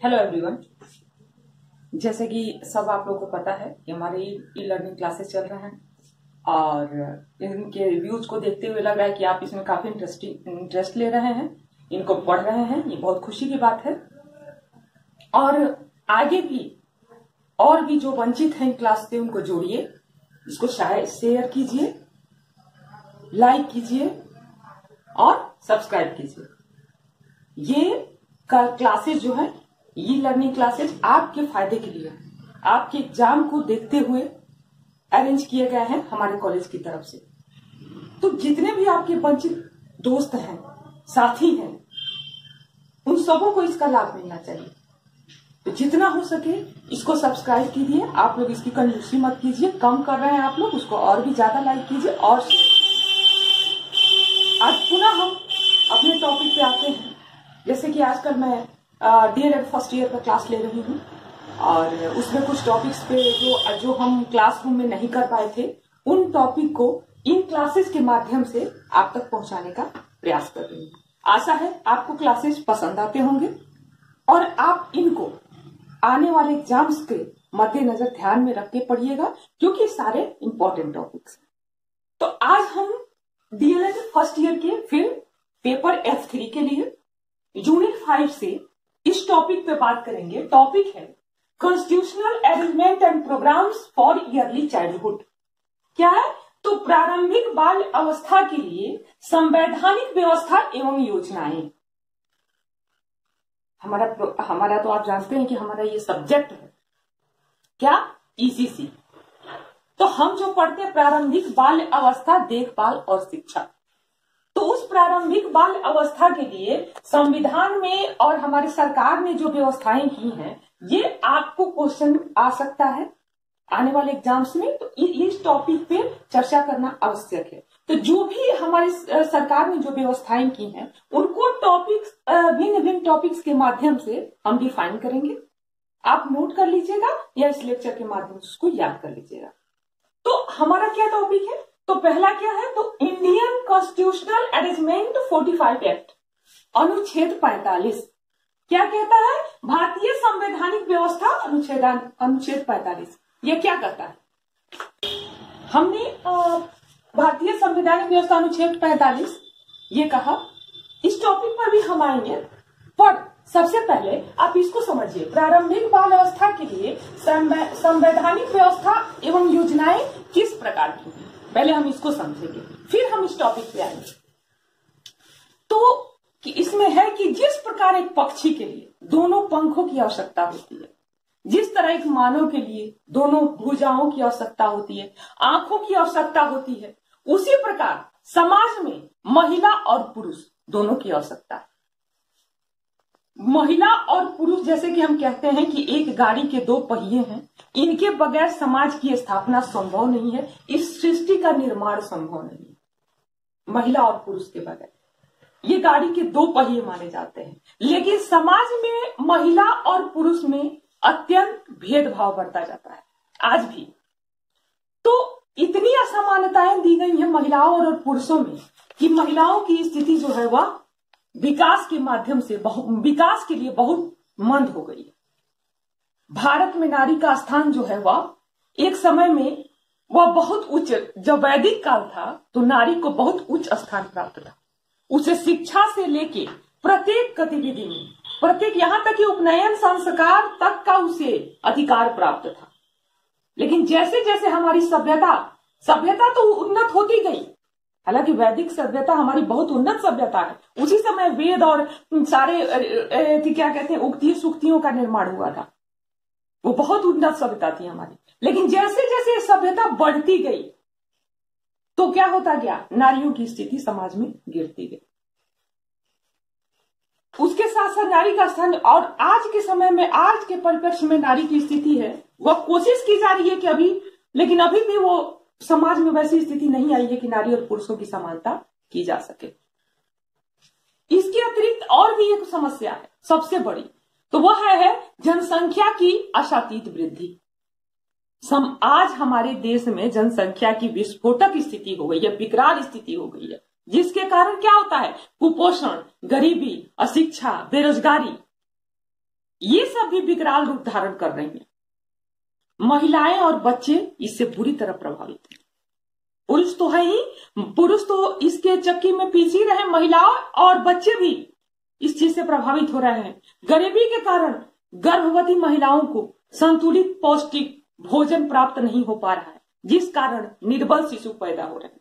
Hello everyone. जैसे कि सब आप लोगों को पता है कि हमारे ई लर्निंग क्लासेस चल रहे हैं और इनके रिव्यूज को देखते हुए लग रहा है कि आप इसमें काफी इंटरेस्ट ले रहे हैं, इनको पढ़ रहे हैं। ये बहुत खुशी की बात है। और आगे भी और भी जो वंचित हैं इन क्लास से उनको जोड़िए, इसको शेयर कीजिए, लाइक कीजिए और सब्सक्राइब कीजिए। ये क्लासेस जो है ई लर्निंग क्लासेस आपके फायदे के लिए, आपके एग्जाम को देखते हुए अरेंज किए गए हैं हमारे कॉलेज की तरफ से। तो जितने भी आपके वंचित दोस्त हैं, साथी हैं, उन सबों को इसका लाभ मिलना चाहिए। तो जितना हो सके इसको सब्सक्राइब कीजिए। आप लोग इसकी कंजूसी मत कीजिए, कम कर रहे हैं आप लोग, उसको और भी ज्यादा लाइक कीजिए और शेयर। आज पुनः हम अपने टॉपिक पे आते हैं। जैसे कि आजकल मैं डीएलएड फर्स्ट ईयर का क्लास ले रही हूँ और उसमें कुछ टॉपिक्स पे जो हम क्लासरूम में नहीं कर पाए थे, उन टॉपिक को इन क्लासेस के माध्यम से आप तक पहुंचाने का प्रयास कर रही हूँ। आशा है आपको क्लासेस पसंद आते होंगे और आप इनको आने वाले एग्जाम्स के मद्देनजर ध्यान में रख के पढ़िएगा, क्योंकि सारे इंपॉर्टेंट टॉपिक्स हैं। तो आज हम डीएलएड फर्स्ट ईयर के फिर पेपर F3 के लिए यूनिट 5 से इस टॉपिक पे बात करेंगे। टॉपिक है constitutional arrangement and programmes for early childhood. क्या है? तो प्रारंभिक बाल अवस्था के लिए संवैधानिक व्यवस्था एवं योजनाएं। हमारा तो आप जानते हैं कि हमारा ये सब्जेक्ट है क्या, ईसीसी। तो हम जो पढ़ते हैं प्रारंभिक बाल अवस्था, देखभाल और शिक्षा। तो उस प्रारंभिक बाल अवस्था के लिए संविधान में और हमारी सरकार ने जो व्यवस्थाएं की हैं, ये आपको क्वेश्चन आ सकता है आने वाले एग्जाम्स में। तो इस टॉपिक पे चर्चा करना आवश्यक है। तो जो भी हमारी सरकार ने जो व्यवस्थाएं की हैं, उनको टॉपिक्स, भिन्न भिन्न टॉपिक्स के माध्यम से हम डिफाइन करेंगे। आप नोट कर लीजिएगा या इस लेक्चर के माध्यम से उसको याद कर लीजिएगा। तो हमारा क्या टॉपिक है? तो पहला क्या है? तो इंडियन कॉन्स्टिट्यूशनल अरेंजमेंट 45 एक्ट, अनुच्छेद 45 क्या कहता है? भारतीय संवैधानिक व्यवस्था अनुच्छेद 45 ये क्या कहता है? हमने भारतीय संवैधानिक व्यवस्था अनुच्छेद 45 ये कहा। इस टॉपिक पर भी हम आएंगे, पर सबसे पहले आप इसको समझिए। प्रारंभिक बाल अवस्था के लिए संवैधानिक व्यवस्था एवं योजनाएं किस प्रकार की हैं, पहले हम इसको समझेंगे, फिर हम इस टॉपिक पे आएंगे। तो कि इसमें है कि जिस प्रकार एक पक्षी के लिए दोनों पंखों की आवश्यकता होती है, जिस तरह एक मानव के लिए दोनों भुजाओं की आवश्यकता होती है, आंखों की आवश्यकता होती है, उसी प्रकार समाज में महिला और पुरुष दोनों की आवश्यकता है। महिला और पुरुष, जैसे कि हम कहते हैं कि एक गाड़ी के दो पहिए हैं, इनके बगैर समाज की स्थापना संभव नहीं है, इस सृष्टि का निर्माण संभव नहीं है महिला और पुरुष के बगैर। ये गाड़ी के दो पहिए माने जाते हैं, लेकिन समाज में महिला और पुरुष में अत्यंत भेदभाव बढ़ता जाता है आज भी। तो इतनी असमानताएं दी गई हैं महिलाओं और पुरुषों में कि महिलाओं की स्थिति जो है वह विकास के माध्यम से विकास के लिए बहुत मंद हो गई है। भारत में नारी का स्थान जो है वह एक समय में वह बहुत उच्च, जब वैदिक काल था तो नारी को बहुत उच्च स्थान प्राप्त था। उसे शिक्षा से लेके प्रत्येक गतिविधि में, प्रत्येक यहाँ तक कि उपनयन संस्कार तक का उसे अधिकार प्राप्त था। लेकिन जैसे जैसे हमारी सभ्यता तो उन्नत होती गई, हालांकि वैदिक सभ्यता हमारी बहुत उन्नत सभ्यता है, उसी समय वेद और सारे क्या कहते हैं उक्ति सुक्तियों का निर्माण हुआ था, वो बहुत उन्नत सभ्यता थी हमारी। लेकिन जैसे जैसे सभ्यता बढ़ती गई तो क्या होता गया? नारियों की स्थिति समाज में गिरती गई। उसके साथ साथ नारी का स्थान, और आज के समय में, आज के परिप्रेक्ष्य में नारी की स्थिति है वह कोशिश की जा रही है कि लेकिन अभी भी वो समाज में वैसी स्थिति नहीं आई है कि नारी और पुरुषों की समानता की जा सके। इसके अतिरिक्त और भी एक समस्या है सबसे बड़ी, तो वह है जनसंख्या की अशातीत वृद्धि। आज हमारे देश में जनसंख्या की विस्फोटक स्थिति हो गई है, विकराल स्थिति हो गई है, जिसके कारण क्या होता है? कुपोषण, गरीबी, अशिक्षा, बेरोजगारी, ये सब भी विकराल रूप धारण कर रही हैं। महिलाएं और बच्चे इससे बुरी तरह प्रभावित हैं। पुरुष तो है ही, पुरुष तो इसके चक्की में पीछे रहे, महिलाओं और बच्चे भी इस चीज से प्रभावित हो रहे हैं। गरीबी के कारण गर्भवती महिलाओं को संतुलित पौष्टिक भोजन प्राप्त नहीं हो पा रहा है, जिस कारण निर्बल शिशु पैदा हो रहे हैं।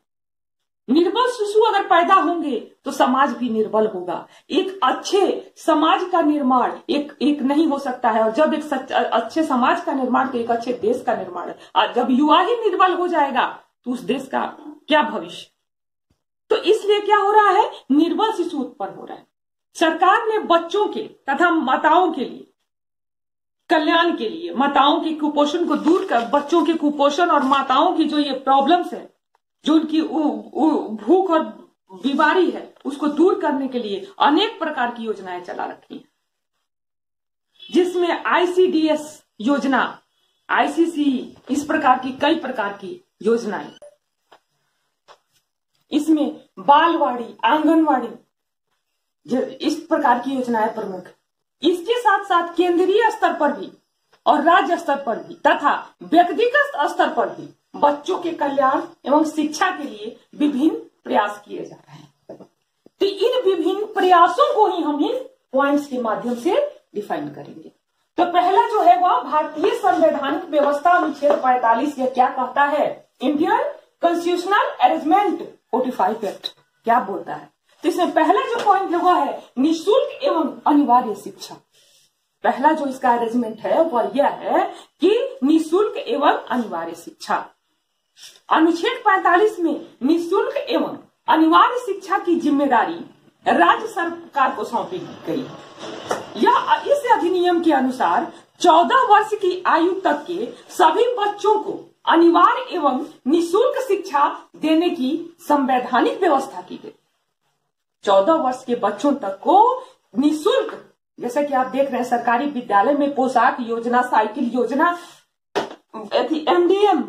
निर्बल शिशु अगर पैदा होंगे तो समाज भी निर्बल होगा। एक अच्छे समाज का निर्माण एक नहीं हो सकता है, और जब एक अच्छे समाज का निर्माण तो एक अच्छे देश का निर्माण है। जब युवा ही निर्बल हो जाएगा तो उस देश का क्या भविष्य। तो इसलिए क्या हो रहा है, निर्बल शिशु उत्पन्न हो रहा है। सरकार ने बच्चों के तथा माताओं के लिए कल्याण के लिए, माताओं के कुपोषण को दूर कर, बच्चों के कुपोषण और माताओं की जो ये प्रॉब्लम्स है, जो उनकी भूख और बीमारी है, उसको दूर करने के लिए अनेक प्रकार की योजनाएं चला रखी है, जिसमें ICDS योजना, ICC, इस प्रकार की कई प्रकार की योजनाएं। इसमें बालवाड़ी, आंगनवाड़ी, इस प्रकार की योजनाएं प्रमुख। इसके साथ साथ केंद्रीय स्तर पर भी और राज्य स्तर पर भी तथा व्यक्तिगत स्तर पर भी बच्चों के कल्याण एवं शिक्षा के लिए विभिन्न प्रयास किए जा रहे हैं। तो इन विभिन्न प्रयासों को ही हम इन पॉइंट्स के माध्यम से डिफाइन करेंगे। तो पहला जो है वह भारतीय संवैधानिक व्यवस्था अनुच्छेद 45 यह क्या कहता है, इंडियन कॉन्स्टिट्यूशनल अरेंजमेंट 45 एक्ट क्या बोलता है। तो इसमें पहला जो पॉइंट है वह है निःशुल्क एवं अनिवार्य शिक्षा। पहला जो इसका अरेंजमेंट है वह यह है कि निःशुल्क एवं अनिवार्य शिक्षा। अनुच्छेद 45 में निःशुल्क एवं अनिवार्य शिक्षा की जिम्मेदारी राज्य सरकार को सौंपी गई। यह इस अधिनियम के अनुसार 14 वर्ष की आयु तक के सभी बच्चों को अनिवार्य एवं निःशुल्क शिक्षा देने की संवैधानिक व्यवस्था की गई। 14 वर्ष के बच्चों तक को निःशुल्क, जैसे कि आप देख रहे हैं सरकारी विद्यालय में पोशाक योजना, साइकिल योजना, MDM,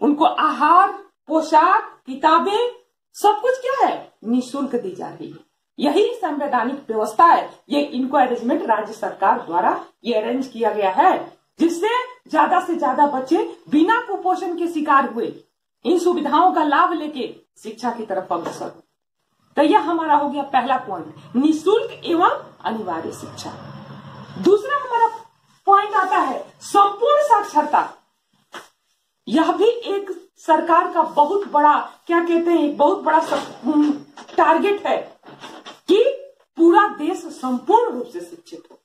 उनको आहार, पोशाक, किताबें, सब कुछ क्या है, निःशुल्क दी जा रही है। यही संवैधानिक व्यवस्था है। ये इनको अरेंजमेंट राज्य सरकार द्वारा ये अरेंज किया गया है, जिससे ज्यादा से ज्यादा बच्चे बिना कुपोषण के शिकार हुए इन सुविधाओं का लाभ लेके शिक्षा की तरफ अग्रसर हो। तो यह हमारा हो गया पहला पॉइंट, निःशुल्क एवं अनिवार्य शिक्षा। दूसरा हमारा पॉइंट आता है संपूर्ण साक्षरता। यह भी एक सरकार का बहुत बड़ा, क्या कहते हैं, एक बहुत बड़ा टारगेट है कि पूरा देश संपूर्ण रूप से शिक्षित हो।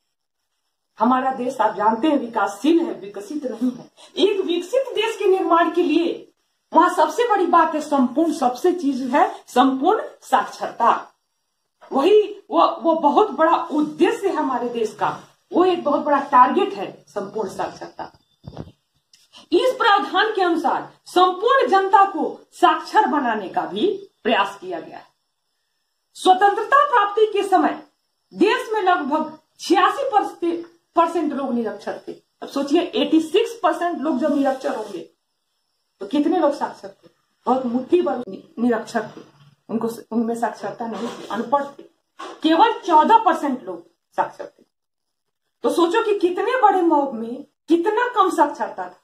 हमारा देश आप जानते हैं विकासशील है, विकसित नहीं है। एक विकसित देश के निर्माण के लिए वहां सबसे बड़ी बात है संपूर्ण, सबसे चीज है संपूर्ण साक्षरता। वही वो बहुत बड़ा उद्देश्य है हमारे देश का, वो एक बहुत बड़ा टारगेट है संपूर्ण साक्षरता। इस प्रावधान के अनुसार संपूर्ण जनता को साक्षर बनाने का भी प्रयास किया गया है। स्वतंत्रता प्राप्ति के समय देश में लगभग 86% लोग निरक्षर थे। अब सोचिए 86% लोग जब निरक्षर होंगे तो कितने लोग साक्षर थे, बहुत मुट्ठी भर निरक्षर थे, उनमें साक्षरता नहीं थी, अनपढ़ थे। केवल 14% लोग साक्षर थे। तो सोचो कि कितने बड़े मॉब में कितना कम साक्षरता था,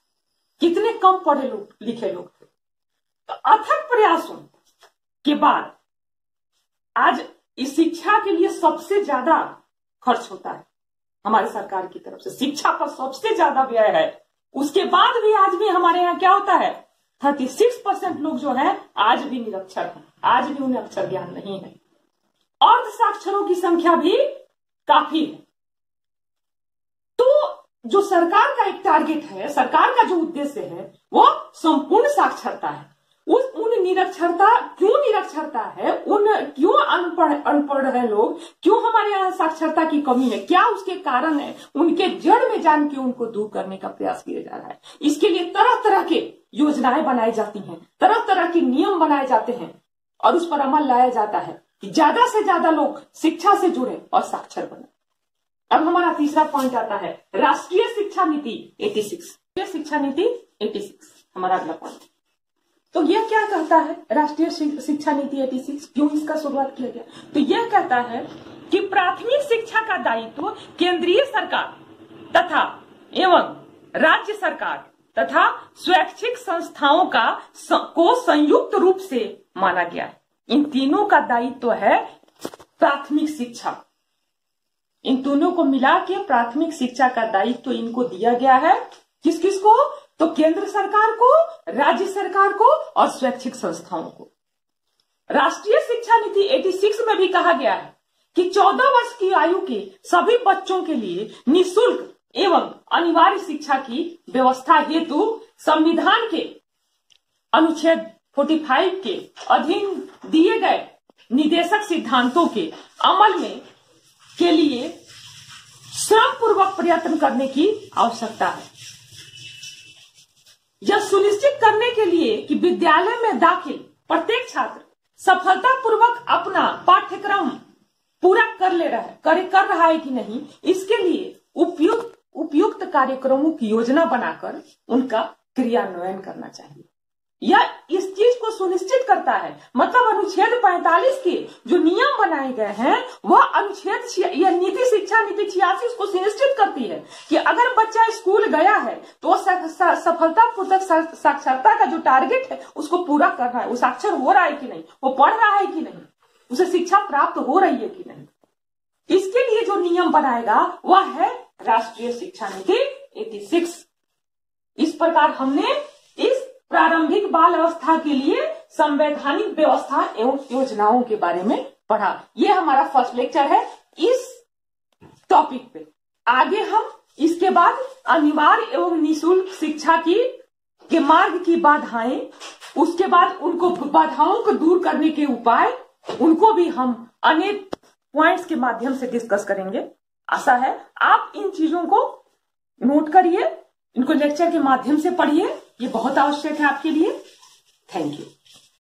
कितने कम पढ़े लोग लिखे लोग थे। तो अथक प्रयासों के बाद आज इस शिक्षा के लिए सबसे ज्यादा खर्च होता है हमारे सरकार की तरफ से, शिक्षा पर सबसे ज्यादा व्यय है। उसके बाद भी आज भी हमारे यहाँ क्या होता है, 36% लोग जो है आज भी निरक्षर हैं, आज भी उन्हें अक्षर ज्ञान नहीं है। अर्ध साक्षरों की संख्या भी काफी है। तो जो सरकार का एक टारगेट है, सरकार का जो उद्देश्य है वो संपूर्ण साक्षरता है। उन निरक्षरता, क्यों निरक्षरता है, उन क्यों अनपढ़ है लोग, क्यों हमारे यहाँ साक्षरता की कमी है, क्या उसके कारण है, उनके जड़ में जान के उनको दूर करने का प्रयास किया जा रहा है। इसके लिए तरह तरह के योजनाएं बनाई जाती हैं, तरह तरह के नियम बनाए जाते हैं और उस पर अमल लाया जाता है कि ज्यादा से ज्यादा लोग शिक्षा से जुड़े और साक्षर बने। अब हमारा तीसरा पॉइंट आता है राष्ट्रीय शिक्षा नीति 86। शिक्षा नीति 86 हमारा अगला पॉइंट। तो यह क्या कहता है, राष्ट्रीय शिक्षा नीति 86, क्यों इसका शुरुआत किया गया? तो यह कहता है कि प्राथमिक शिक्षा का दायित्व केंद्रीय सरकार तथा एवं राज्य सरकार तथा स्वैच्छिक संस्थाओं को संयुक्त रूप से माना गया है। इन तीनों का दायित्व है प्राथमिक शिक्षा। इन दोनों को मिला के प्राथमिक शिक्षा का दायित्व इनको दिया गया है। किस किस को? तो केंद्र सरकार को, राज्य सरकार को और स्वैच्छिक संस्थाओं को। राष्ट्रीय शिक्षा नीति 86 में भी कहा गया है कि 14 वर्ष की आयु के सभी बच्चों के लिए निःशुल्क एवं अनिवार्य शिक्षा की व्यवस्था हेतु संविधान के अनुच्छेद 45 के अधीन दिए गए निर्देशक सिद्धांतों के अमल में के लिए श्रम पूर्वक प्रयत्न करने की आवश्यकता है। यह सुनिश्चित करने के लिए कि विद्यालय में दाखिल प्रत्येक छात्र सफलतापूर्वक अपना पाठ्यक्रम पूरा कर रहा है कि नहीं, इसके लिए उपयुक्त कार्यक्रमों की योजना बनाकर उनका क्रियान्वयन करना चाहिए। यह इस चीज को सुनिश्चित करता है, मतलब अनुच्छेद 45 के जो नियम बनाए गए हैं वह अनुच्छेद यह नीति शिक्षा नीति 86 को सुनिश्चित करती है कि अगर बच्चा स्कूल गया है तो सफलतापूर्वक साक्षरता का जो टारगेट है उसको पूरा कर रहा है, वो साक्षर हो रहा है कि नहीं, वो पढ़ रहा है कि नहीं, उसे शिक्षा प्राप्त हो रही है कि नहीं। इसके लिए जो नियम बनाएगा वह है राष्ट्रीय शिक्षा नीति 86। इस प्रकार हमने इस प्रारंभिक बाल अवस्था के लिए संवैधानिक व्यवस्था एवं योजनाओं के बारे में पढ़ा। यह हमारा फर्स्ट लेक्चर है इस टॉपिक पे। आगे हम इसके बाद अनिवार्य एवं निःशुल्क शिक्षा के मार्ग की बाधाएं, उसके बाद उनको बाधाओं को दूर करने के उपाय, उनको भी हम अनेक पॉइंट्स के माध्यम से डिस्कस करेंगे। आशा है आप इन चीजों को नोट करिए, इनको लेक्चर के माध्यम से पढ़िए, ये बहुत आवश्यक है आपके लिए। Thank you.